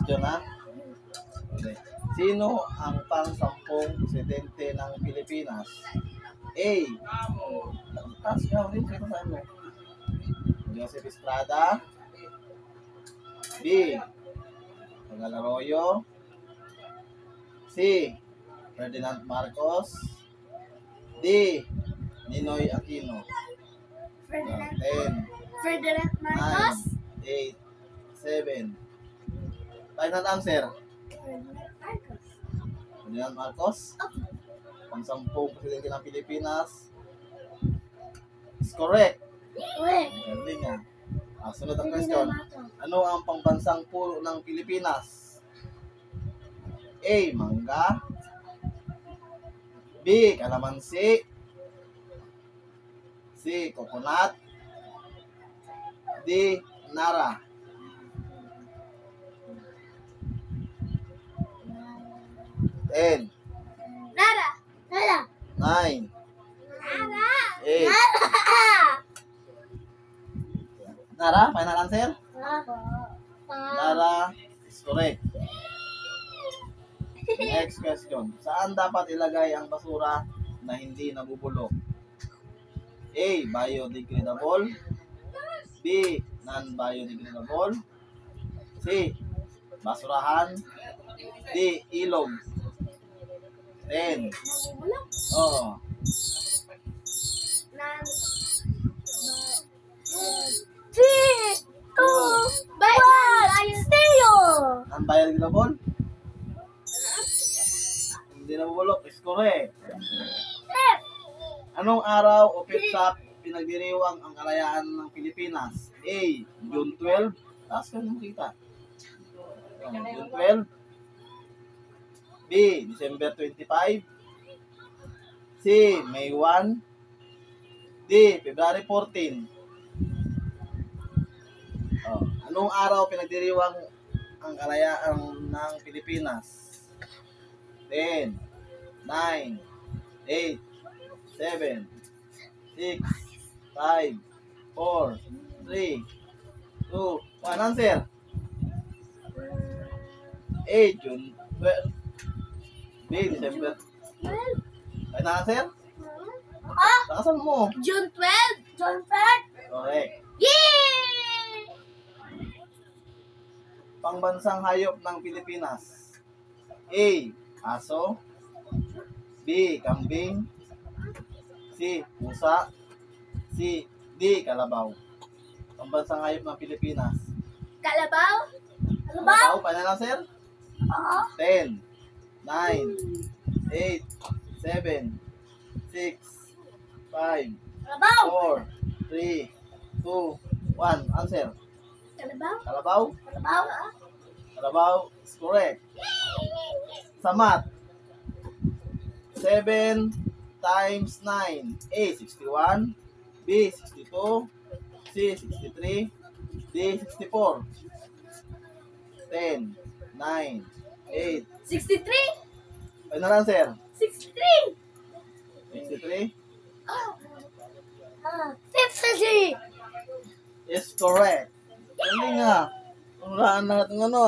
question ha. Okay. Sino ang pang-sampung presidente ng Pilipinas? A. Taas ka ulit. Joseph Estrada. B. Magal Arroyo. C. Ferdinand Marcos. D. Ninoy Aquino. Ferdinand Marcos. 9, 8, 7. Final answer. Ferdinand Marcos. Pang-sampung presidente ng Pilipinas. Is correct. Galing nga. Sunod ang question. Ano ang pambansang puno ng Pilipinas? A. Mangga. B. Kalamansi. C. Coconut. D. Nara. Ten. Nara. 9, Nara. 8. Nara, final answer? Nara is correct. Next question. Saan dapat ilagay ang basura na hindi nabubulok? A. Biodegradable. B. Non-biodegradable. C. Basurahan. D. Ilog. 10. Oo. Non-biodegradable? Hindi nabubulok. Is correct. Anong araw o petsa pinagdiriwang ang kalayaan ng Pilipinas? A. June 12. Taas ka nung kita. June 12. B. December 25. C. May 1. D. February 14. Anong araw pinagdiriwang ang kalayaan ng Pilipinas? 10, 9, 8, 7, 6, 5, 4, 3, 2, 1. Answer. 8, June 12. B. December. Final answer? Nakasan mo? June 12. June 12. Correct. Yay! Pangbansang hayop ng Pilipinas. A. Aso. B. Kambing. C. Pusa. D. Kalabaw. Pangbansang hayop ng Pilipinas. Kalabaw? Kalabaw, final answer? Oo. 10, 9, 8, 7, 6, 5, Kalabaw? 4, 3, 2, 1. Answer. Kalabaw? Kalabaw? Kalabaw? Kalabaw is correct. Sa math. 7 times 9. A. 61. B. 62. C. 63. D. 64. 10, 9, 8. 63? Final answer. 63? 63 53? is correct. Galing nga. Ang laan na natin ano